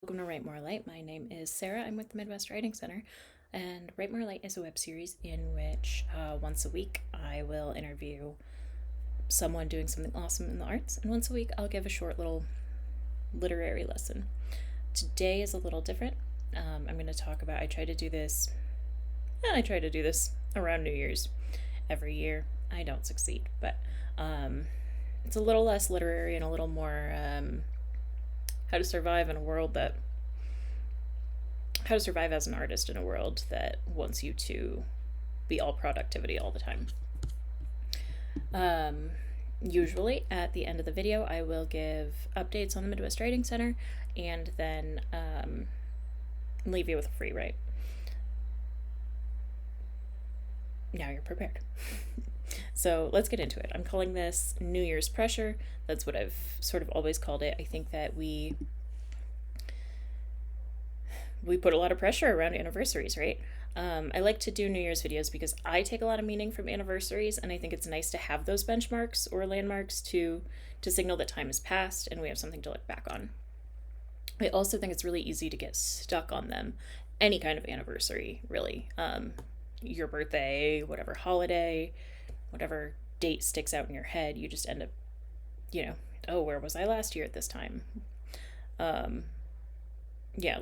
Welcome to Write More Light. My name is Sarah. I'm with the Midwest Writing Center, and Write More Light is a web series in which once a week I will interview someone doing something awesome in the arts, and once a week I'll give a short little literary lesson. Today is a little different. I'm going to talk about, I try to do this around New Year's every year. I don't succeed, but it's a little less literary and a little more how to survive in a world that how to survive as an artist in a world that wants you to be all productivity all the time. Usually at the end of the video I will give updates on the Midwest Writing Center and then leave you with a free write. Now you're prepared. So let's get into it. I'm calling this New Year's pressure. That's what I've sort of always called it. I think that we put a lot of pressure around anniversaries, right? I like to do New Year's videos because I take a lot of meaning from anniversaries, and I think it's nice to have those benchmarks or landmarks to signal that time has passed and we have something to look back on. I also think it's really easy to get stuck on them. Any kind of anniversary, really. Your birthday, whatever holiday, whatever date sticks out in your head, you just end up, oh, where was I last year at this time?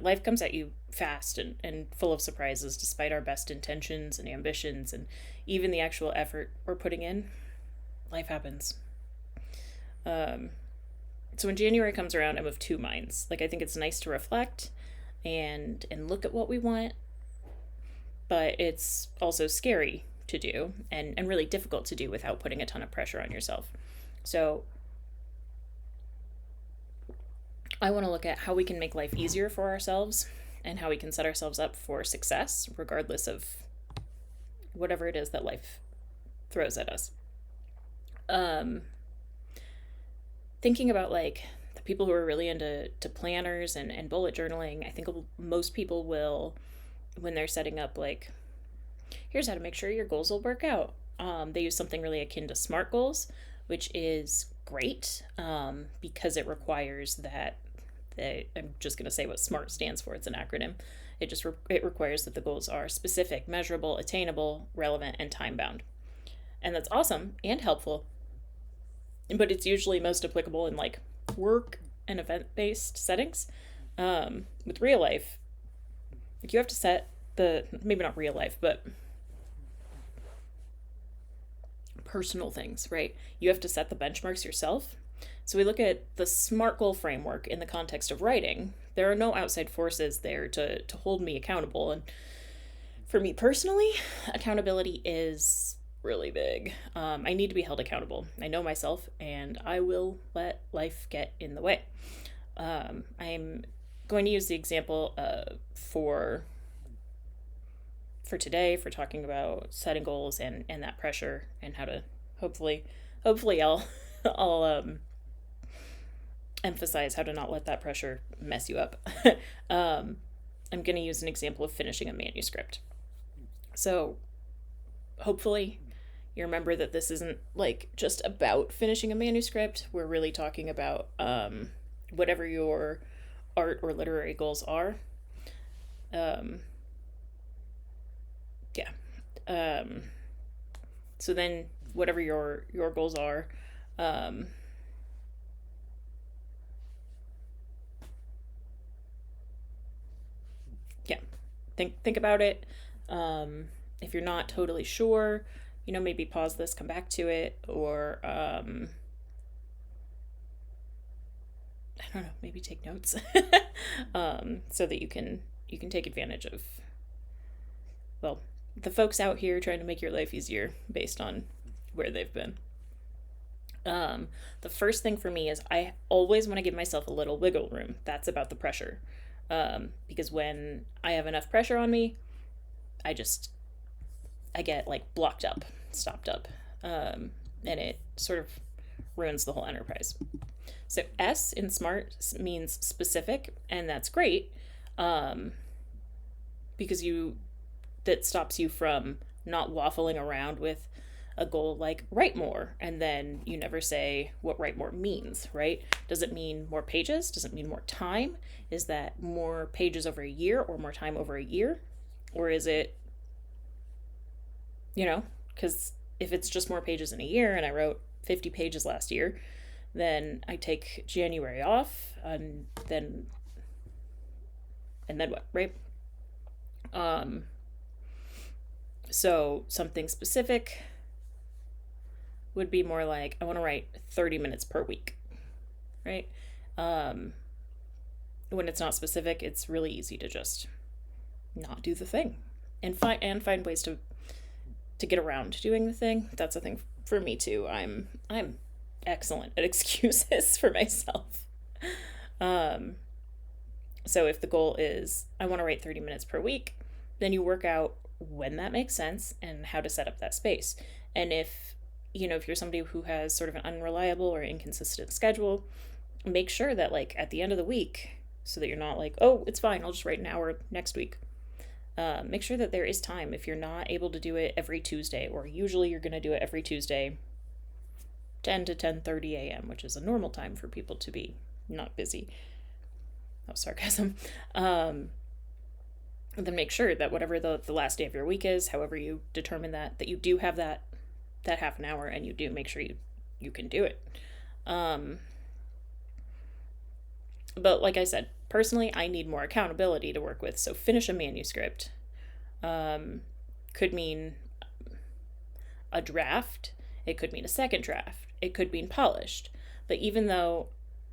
Life comes at you fast and full of surprises despite our best intentions and ambitions and even the actual effort we're putting in. Life happens. So when January comes around, I'm of two minds. Like, I think it's nice to reflect and look at what we want, but it's also scary to do and really difficult to do without putting a ton of pressure on yourself. So I want to look at how we can make life easier for ourselves and how we can set ourselves up for success, regardless of whatever it is that life throws at us. Thinking about like the people who are really into planners and bullet journaling, I think most people will, when they're setting up like, here's how to make sure your goals will work out. They use something really akin to SMART goals, which is great because it requires that I'm just going to say what SMART stands for. It's an acronym. It requires that the goals are specific, measurable, attainable, relevant, and time-bound. And that's awesome and helpful, but it's usually most applicable in like work and event-based settings. With real life, like you have to set maybe not real life, but personal things, right? You have to set the benchmarks yourself. So we look at the SMART goal framework in the context of writing. There are no outside forces there to hold me accountable. And for me personally, accountability is really big. I need to be held accountable. I know myself, and I will let life get in the way. I'm going to use the example for today, for talking about setting goals and that pressure and how to hopefully I'll emphasize how to not let that pressure mess you up. I'm going to use an example of finishing a manuscript. So hopefully you remember that this isn't like just about finishing a manuscript. We're really talking about whatever your art or literary goals are. So then whatever your goals are, think about it. If you're not totally sure, maybe pause this, come back to it, or I don't know, maybe take notes so that you can take advantage of, well, the folks out here trying to make your life easier based on where they've been. The first thing for me is I always want to give myself a little wiggle room. That's about the pressure. Because when I have enough pressure on me, I get like blocked up, stopped up, and it sort of ruins the whole enterprise. So S in SMART means specific, and that's great, because that stops you from not waffling around with a goal like write more, and then you never say what write more means, right? Does it mean more pages? Does it mean more time? Is that more pages over a year or more time over a year? Or is it, because if it's just more pages in a year and I wrote 50 pages last year, then I take January off, and then what, right? Um, so something specific would be more like I want to write 30 minutes per week, right? Um, when it's not specific, it's really easy to just not do the thing and find ways to get around doing the thing. That's a thing for me too. I'm excellent at excuses for myself. Um, so if the goal is I want to write 30 minutes per week, then you work out when that makes sense and how to set up that space. And if you're somebody who has sort of an unreliable or inconsistent schedule, make sure that like at the end of the week, so that you're not like, oh, it's fine, I'll just write an hour next week. Make sure that there is time. If you're not able to do it every Tuesday, or usually you're going to do it every Tuesday, 10 to 10:30 a.m., which is a normal time for people to be not busy. Oh, sarcasm. Then make sure that whatever the last day of your week is, however you determine that you do have that half an hour, and you do make sure you can do it. Um, but like I said, personally, I need more accountability to work with. So finish a manuscript um, could mean a draft. It could mean a second draft. It could mean polished. But even though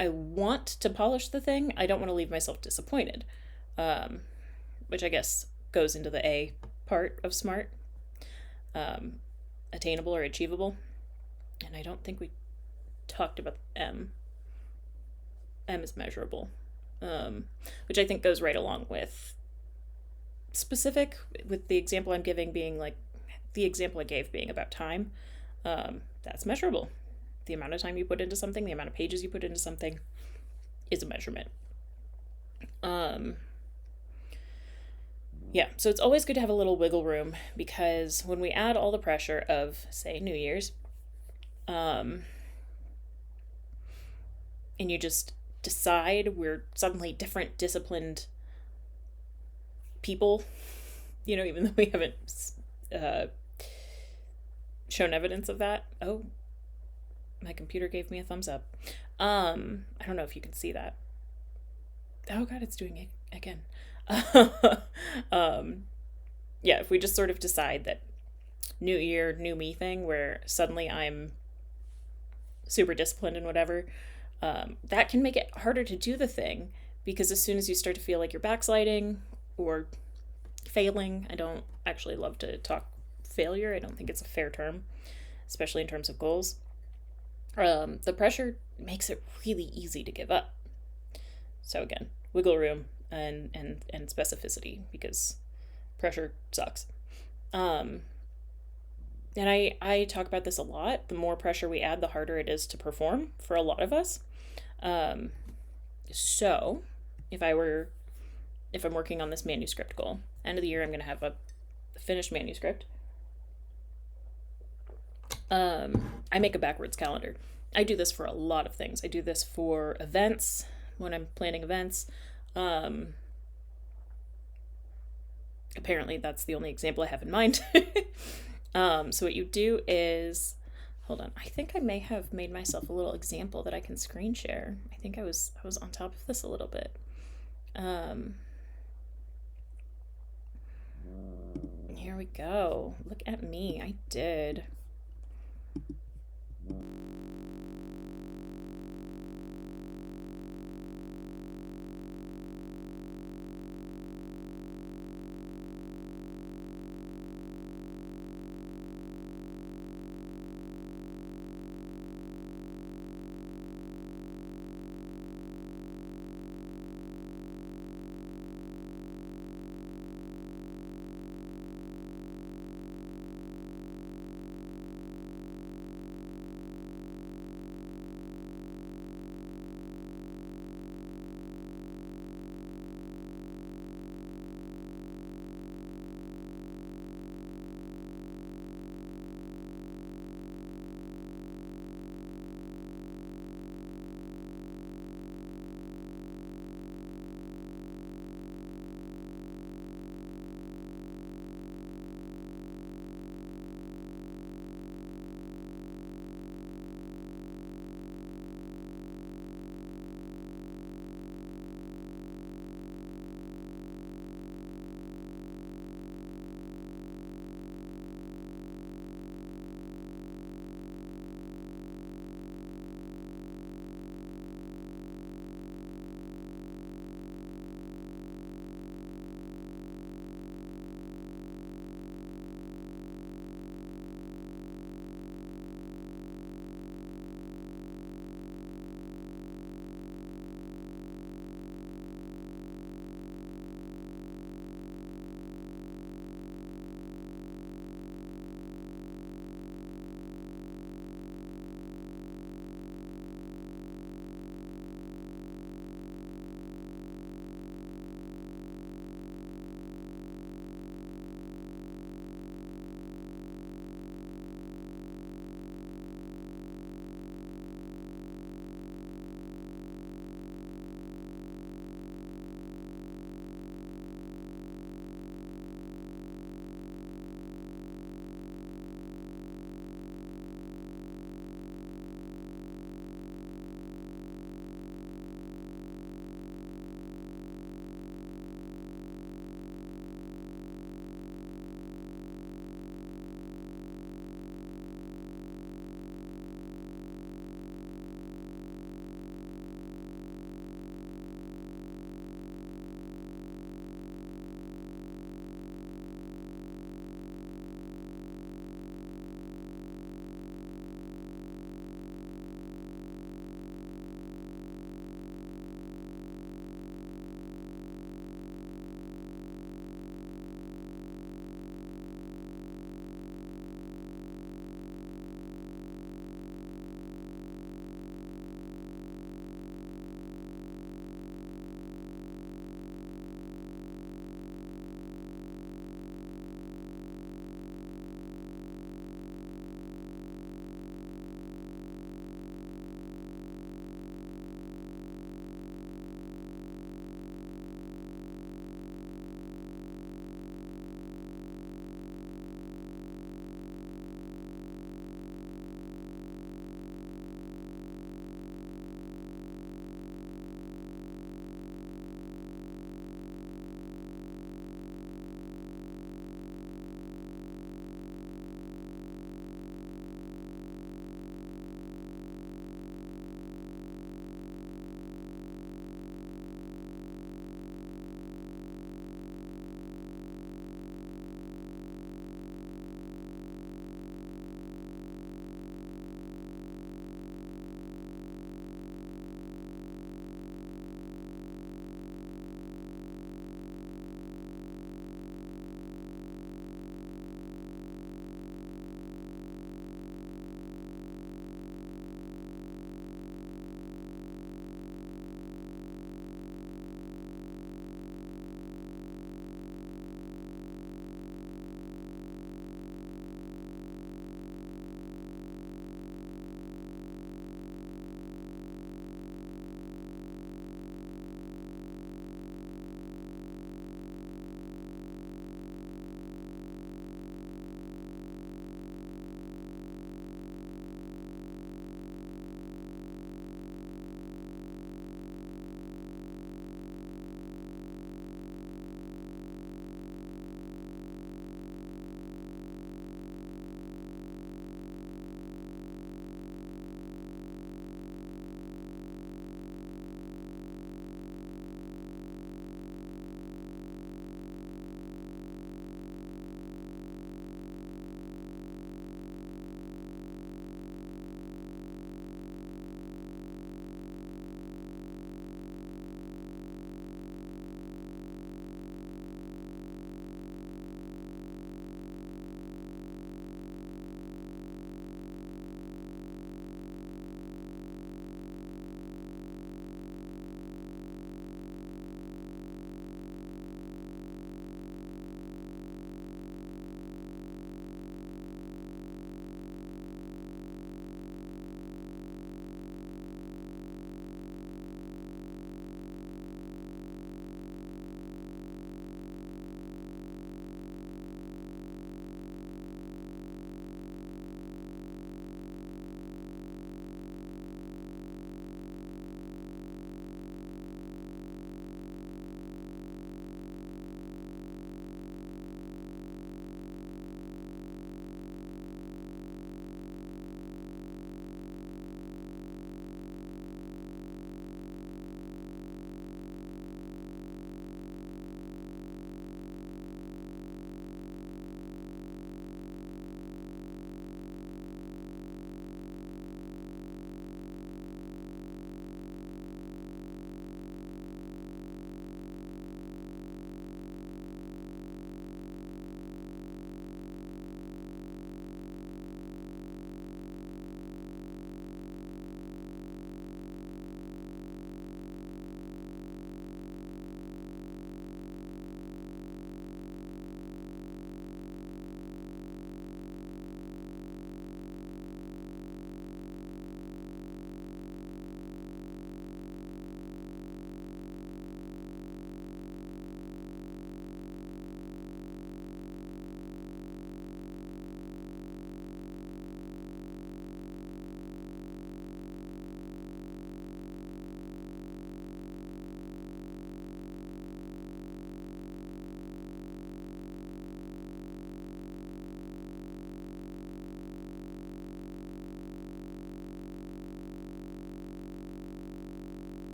I want to polish the thing, I don't want to leave myself disappointed, um, which I guess goes into the A part of SMART, um, attainable or achievable. And I don't think we talked about M. M is measurable, which I think goes right along with specific, with the example I'm giving being like the example I gave being about time. That's measurable. The amount of time you put into something, the amount of pages you put into something is a measurement. Yeah, so it's always good to have a little wiggle room, because when we add all the pressure of, say, New Year's, um, and you just decide we're suddenly different disciplined people, even though we haven't uh, shown evidence of that. Oh, my computer gave me a thumbs up. I don't know if you can see that. Oh God, it's doing it again. um, yeah, if we just sort of decide that new year, new me thing, where suddenly I'm super disciplined and whatever, that can make it harder to do the thing, because as soon as you start to feel like you're backsliding or failing, I don't actually love to talk failure. I don't think it's a fair term, especially in terms of goals. The pressure makes it really easy to give up. So again, wiggle room and specificity, because pressure sucks. And I talk about this a lot. The more pressure we add, the harder it is to perform for a lot of us. Um, so if I'm working on this manuscript goal, end of the year, I'm going to have a finished manuscript. I make a backwards calendar. I do this for a lot of things. I do this for events, when I'm planning events. Apparently that's the only example I have in mind. So what you do is, hold on, I think I may have made myself a little example that I can screen share. I think I was on top of this a little bit. Here we go. Look at me. I did.